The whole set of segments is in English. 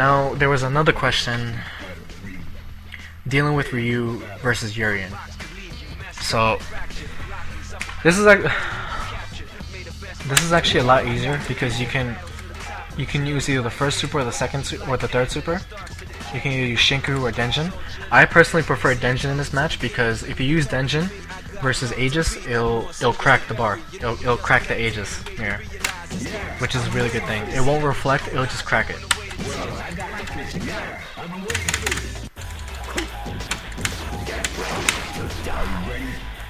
Now there was another question dealing with Ryu versus Urien. So this is actually a lot easier because you can use either the first super or the second or the third super. You can either use Shinku or Denjin. I personally prefer Denjin in this match because if you use Denjin versus Aegis, it'll crack the bar. It'll crack the Aegis mirror, which is a really good thing. It won't reflect, it'll just crack it.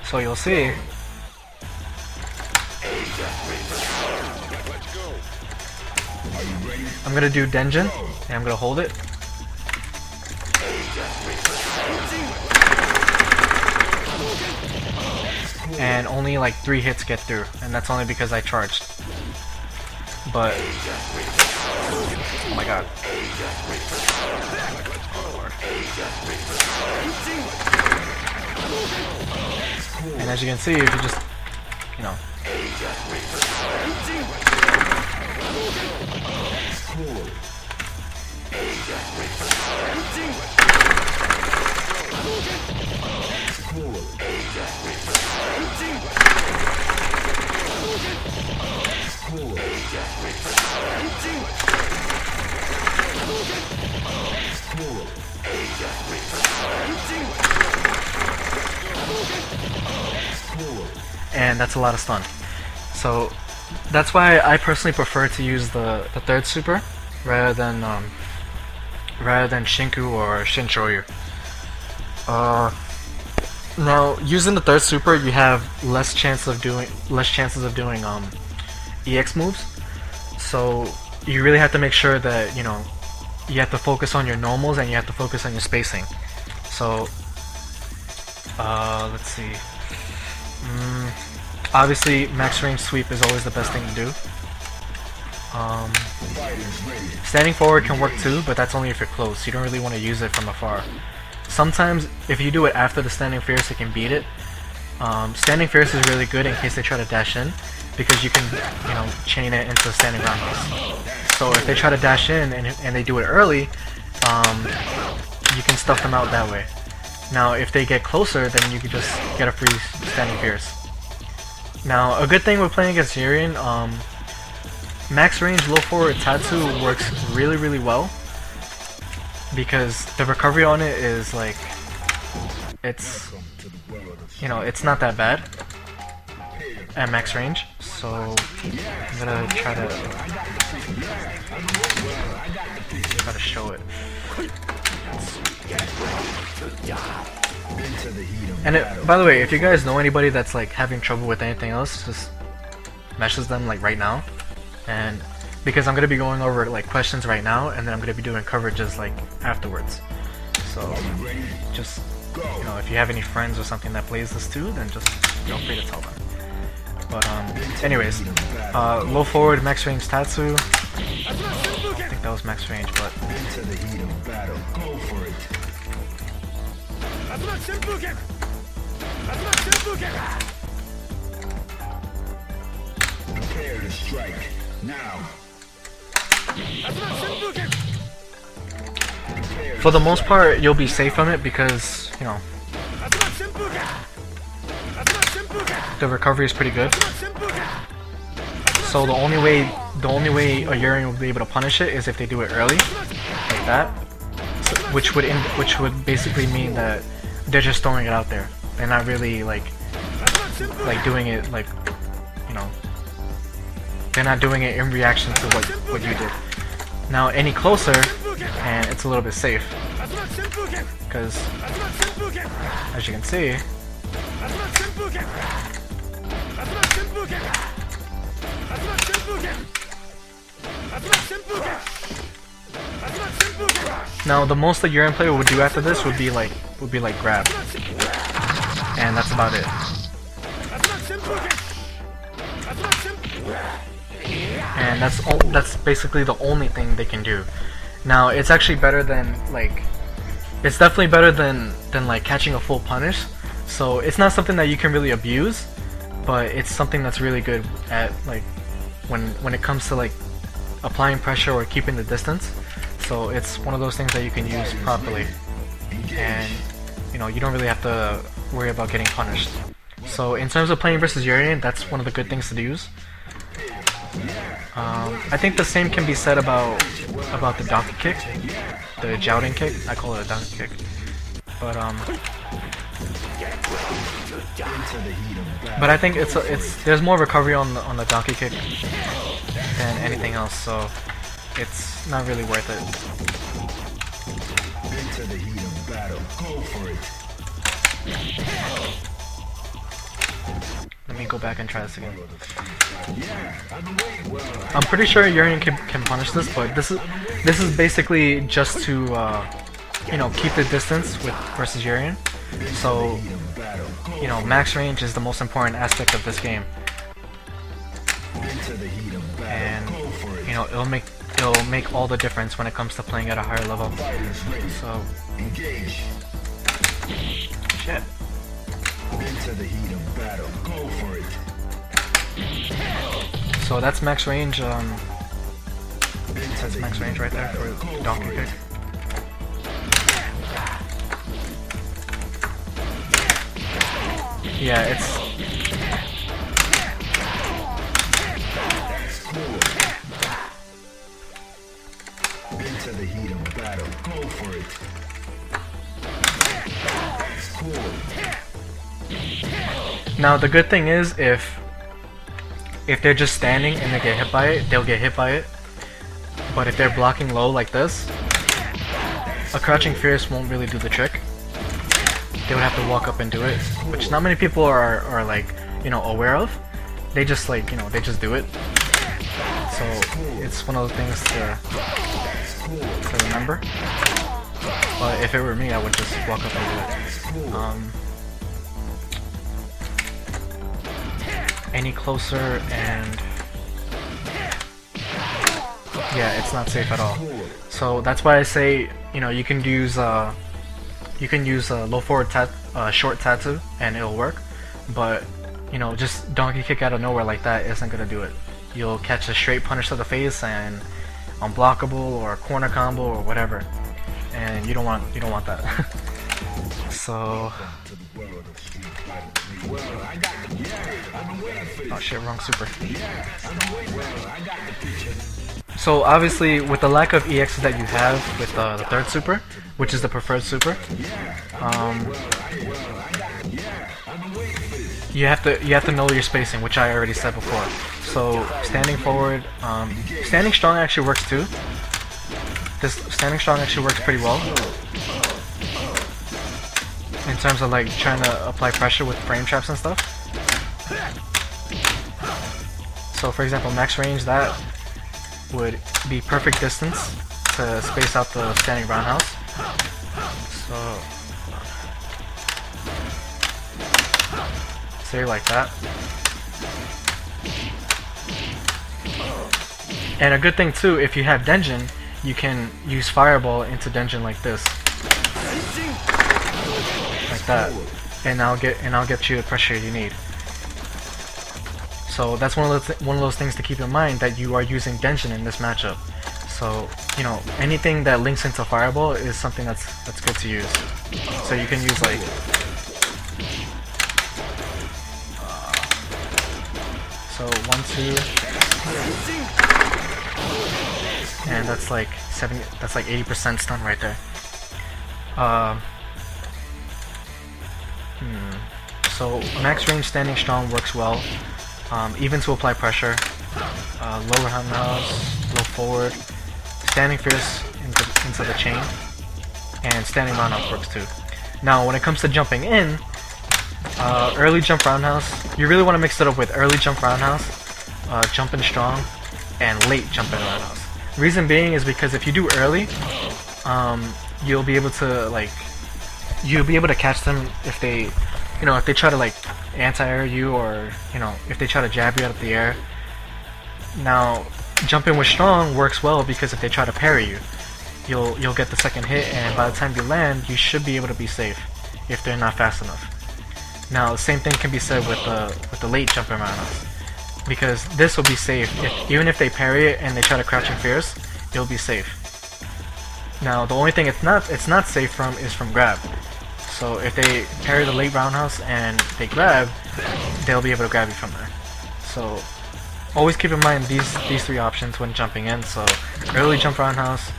So you'll see I'm gonna do Denjin and I'm gonna hold it. And only like 3 hits get through, and that's only because I charged. But oh my god. And as you can see, if you just, you know, and that's a lot of stun. So that's why I personally prefer to use the third super rather than Shinku or Shinchoryu. Now using the third super, you have less chances of doing EX moves. So you really have to make sure that, you know, you have to focus on your normals and you have to focus on your spacing. So let's see. Obviously, max range sweep is always the best thing to do. Standing forward can work too, but that's only if you're close. You don't really want to use it from afar. Sometimes, if you do it after the standing fierce, it can beat it. Standing fierce is really good in case they try to dash in, because you can, you know, chain it into standing roundhouse. So if they try to dash in and they do it early, you can stuff them out that way. Now, if they get closer, then you can just get a free standing fierce. Now, a good thing with playing against Urien, max range low forward Tatsu works really well, because the recovery on it is like, it's, you know, it's not that bad at max range. So I'm gonna try to show it. And by the way, if you guys know anybody that's like having trouble with anything else, just message them like right now. And because I'm gonna be going over like questions right now, and then I'm gonna be doing coverages like afterwards. So just, you know, if you have any friends or something that plays this too, then just feel free to tell them. But anyways, low forward max range Tatsu. I think that was max range, but into the heat of battle, go for it. Prepare to strike now. For the most part, you'll be safe from it because, you know, the recovery is pretty good. So the only way a Urien will be able to punish it is if they do it early, like that. So, which would basically mean that they're just throwing it out there. They're not really like doing it like, you know, they're not doing it in reaction to what you did. Now any closer, and it's a little bit safe, because as you can see, now the most the Urien player would do after this would be like grab, and that's about it. And that's basically the only thing they can do. Now it's actually better than like, it's definitely better than like catching a full punish. So it's not something that you can really abuse, but it's something that's really good at like when it comes to like applying pressure or keeping the distance. So it's one of those things that you can use properly, and you know, you don't really have to worry about getting punished. So in terms of playing versus Urien, that's one of the good things to use. I think the same can be said about the donkey kick, the jousting kick. I call it a donkey kick, but I think there's more recovery on the donkey kick than anything else, so it's not really worth it. Into the heat of battle, go for it. Let me go back and try this again. I'm pretty sure Urien can punish this, but this is basically just to you know, keep the distance with versus Urien. So you know, max range is the most important aspect of this game, and you know, it'll make all the difference when it comes to playing at a higher level. So shit. Into the heat of battle, go for it. So that's max range. That's max range right there for donkey kick. Yeah, it's. Into the heat of battle, go for it. Now the good thing is, if they're just standing and they get hit by it, they'll get hit by it. But if they're blocking low like this, a crouching fierce won't really do the trick. They would have to walk up and do it, which not many people are like, you know, aware of. They just like, you know, they just do it. So it's one of those things to remember. But if it were me, I would just walk up and do it. Any closer, and yeah, it's not safe at all. So that's why I say, you know, you can use low forward short tattoo and it'll work, but you know, just donkey kick out of nowhere like that isn't gonna do it. You'll catch a straight punish to the face and unblockable or corner combo or whatever, and you don't want that. So oh shit, wrong super. So obviously, with the lack of EXs that you have with the third super, which is the preferred super, you have to know your spacing, which I already said before. So standing forward, standing strong actually works too. This standing strong actually works pretty well in terms of like trying to apply pressure with frame traps and stuff. So for example, max range, that would be perfect distance to space out the standing roundhouse. So say like that. And a good thing too, if you have Denjin, you can use Fireball into Denjin like this, like that, and I'll get you the pressure you need. So that's one of those things to keep in mind, that you are using Denjin in this matchup. So you know, anything that links into Fireball is something that's good to use. So you can use like so 1, 2, and that's like 70. That's like 80% stun right there. So max range standing strong works well, even to apply pressure. Low roundhouse, low forward, standing fierce into the chain, and standing roundhouse works too. Now when it comes to jumping in, early jump roundhouse, you really want to mix it up with early jump roundhouse, jumping strong, and late jumping roundhouse. Reason being is because if you do early, you'll be able to catch them if they, you know, if they try to like anti-air you, or you know, if they try to jab you out of the air. Now jumping with strong works well because if they try to parry you, you'll get the second hit, and by the time you land, you should be able to be safe if they're not fast enough. Now the same thing can be said with the late jumping roundhouse, because this will be safe. Even if they parry it and they try to crouch and fierce, it'll be safe. Now the only thing it's not safe from is from grab. So if they parry the late roundhouse and they grab, they'll be able to grab you from there. So always keep in mind these three options when jumping in. So early jump roundhouse,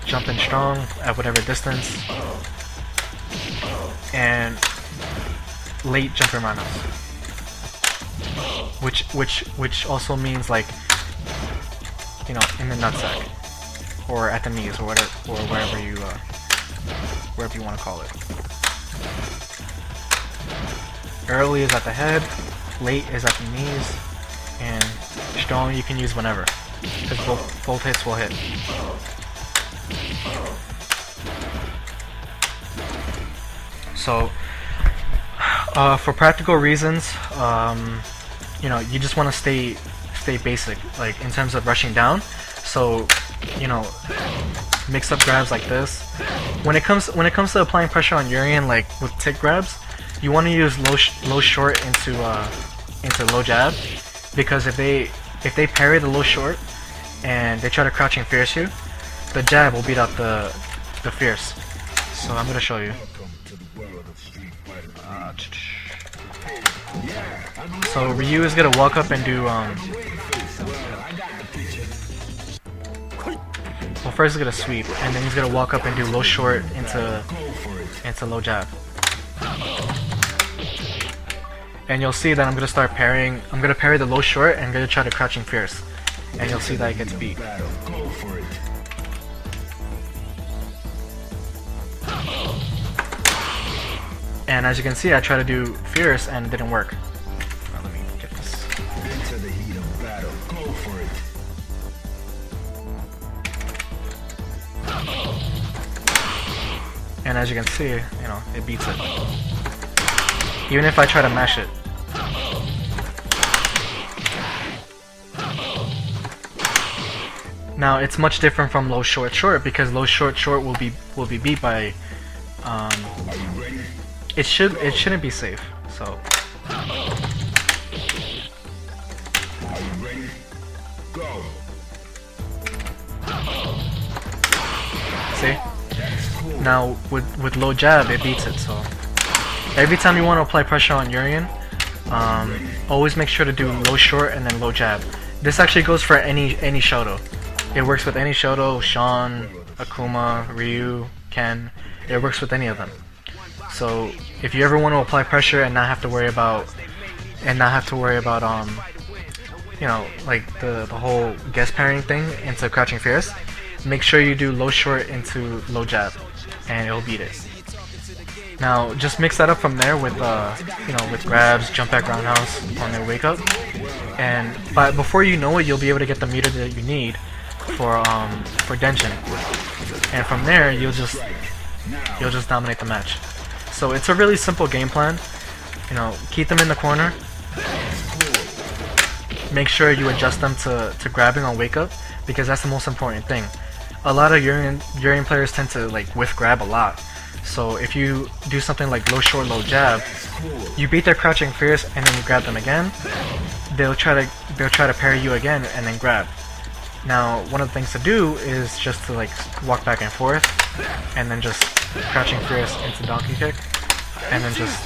jump in strong at whatever distance, and late jump in roundhouse. Which also means like, you know, in the nutsack or at the knees or whatever, or wherever you want to call it. Early is at the head, late is at the knees, and strong you can use whenever, because both hits will hit. So for practical reasons, you know, you just want to stay basic, like in terms of rushing down. So, you know, mix up grabs like this. When it comes to applying pressure on Urien, like with tick grabs, you want to use low short into low jab, because if they parry the low short and they try to crouching fierce you, the jab will beat out the fierce. So I'm gonna show you. So Ryu is gonna walk up and do well, first he's gonna sweep, and then he's gonna walk up and do low short into low jab. And you'll see that I'm gonna start parrying. I'm gonna parry the low short and I'm gonna try to crouching fierce, and you'll see that it gets beat. And as you can see, I tried to do fierce and it didn't work. Now, let me get this. Into the heat of battle. Go for it. And as you can see, you know, it beats it. Even if I try to mash it. Now it's much different from low short short, because low short short will be beat by it shouldn't be safe. So Are you ready? Go. see? Now with low jab it beats it. So every time you want to apply pressure on Urien, always make sure to do low short and then low jab. This actually goes for any Shoto. It works with any Shoto, Sean, Akuma, Ryu, Ken. It works with any of them. So if you ever want to apply pressure and not have to worry about you know, like the whole guest parrying thing into crouching fierce, make sure you do low short into low jab, and it'll beat it. Now just mix that up from there with you know, with grabs, jump back roundhouse on their wake up, and before you know it, you'll be able to get the meter that you need for Denshin, and from there you'll just dominate the match. So it's a really simple game plan. You know, keep them in the corner. Make sure you adjust them to grabbing on wake up, because that's the most important thing. A lot of Urien players tend to like whiff grab a lot. So if you do something like low short, low jab, you beat their crouching fierce and then you grab them again, they'll try to parry you again and then grab. Now one of the things to do is just to like walk back and forth, and then just crouching fierce into donkey kick, and then just,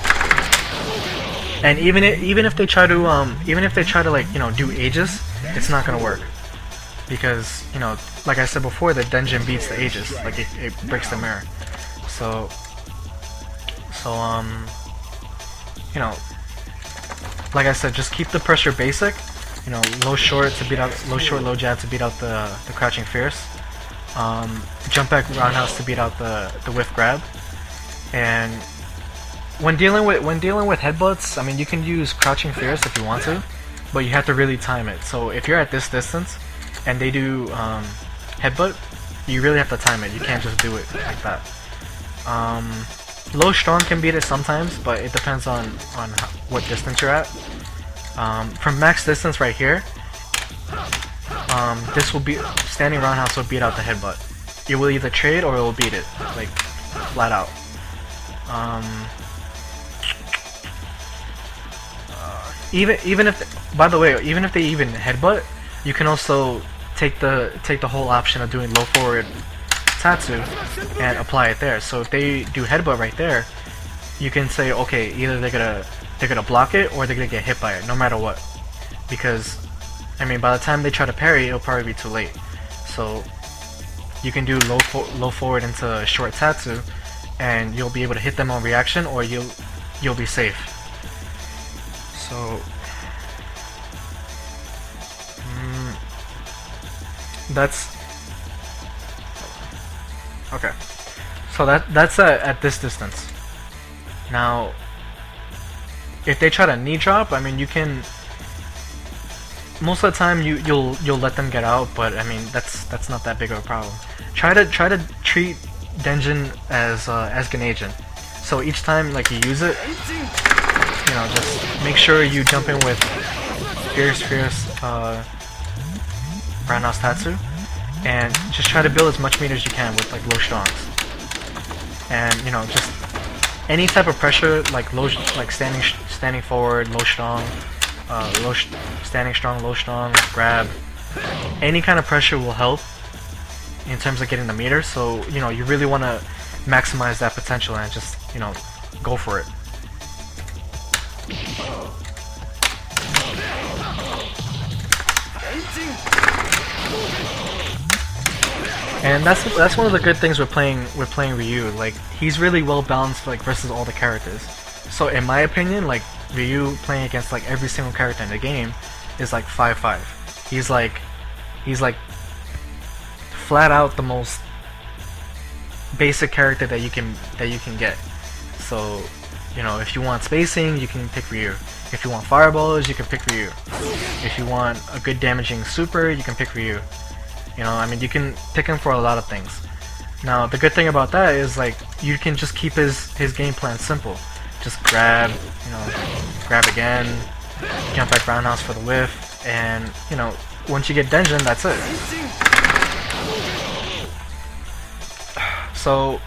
and even if they try to like, you know, do Aegis, it's not gonna work, because, you know, like I said before, the Denshin beats the Aegis, like it breaks the mirror. So you know, like I said, just keep the pressure basic. You know, low short, low jab to beat out the crouching fierce. Jump back roundhouse to beat out the whiff grab. And when dealing with headbutts, I mean, you can use crouching fierce if you want to, but you have to really time it. So if you're at this distance and they do headbutt, you really have to time it. You can't just do it like that. Low strong can beat it sometimes, but it depends on what distance you're at. From max distance right here, this will be standing roundhouse will beat out the headbutt. It will either trade or it will beat it, like flat out. Even if, by the way, even if they even headbutt, you can also take the whole option of doing low forward Tatsu and apply it there. So if they do headbutt right there, you can say, okay, either they're gonna block it or they're gonna get hit by it, no matter what. Because, I mean, by the time they try to parry, it'll probably be too late. So you can do low forward into short Tatsu, and you'll be able to hit them on reaction, or you'll be safe. So that's okay. So that's at this distance. Now, if they try to knee drop, I mean, you can. Most of the time, you'll let them get out, but I mean, that's not that big of a problem. Try to treat Denjin as Ganagin. So each time like you use it, you know, just make sure you jump in with fierce Roundhouse Tatsu, and just try to build as much meter as you can with like low strongs. And you know, just any type of pressure, like standing forward, low strong, standing strong, low strong, grab. Any kind of pressure will help in terms of getting the meter. So you know, you really want to maximize that potential and just, you know, go for it. And that's one of the good things with playing Ryu. Like, he's really well balanced, like, versus all the characters. So in my opinion, like, Ryu playing against like every single character in the game is like 5-5. He's like flat out the most basic character that you can get. So, you know, if you want spacing, you can pick Ryu. If you want fireballs, you can pick Ryu. If you want a good damaging super, you can pick Ryu. You know, I mean, you can pick him for a lot of things. Now, the good thing about that is, like, you can just keep his game plan simple. Just grab, you know, grab again, jump back roundhouse for the whiff, and, you know, once you get Denjin, that's it. So,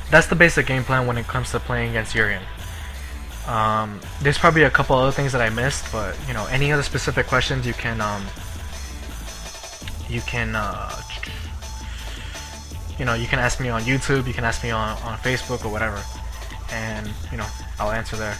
that's the basic game plan when it comes to playing against Urien. There's probably a couple other things that I missed, but, you know, any other specific questions you can you know, you can ask me on YouTube, you can ask me on Facebook or whatever, and, you know, I'll answer there.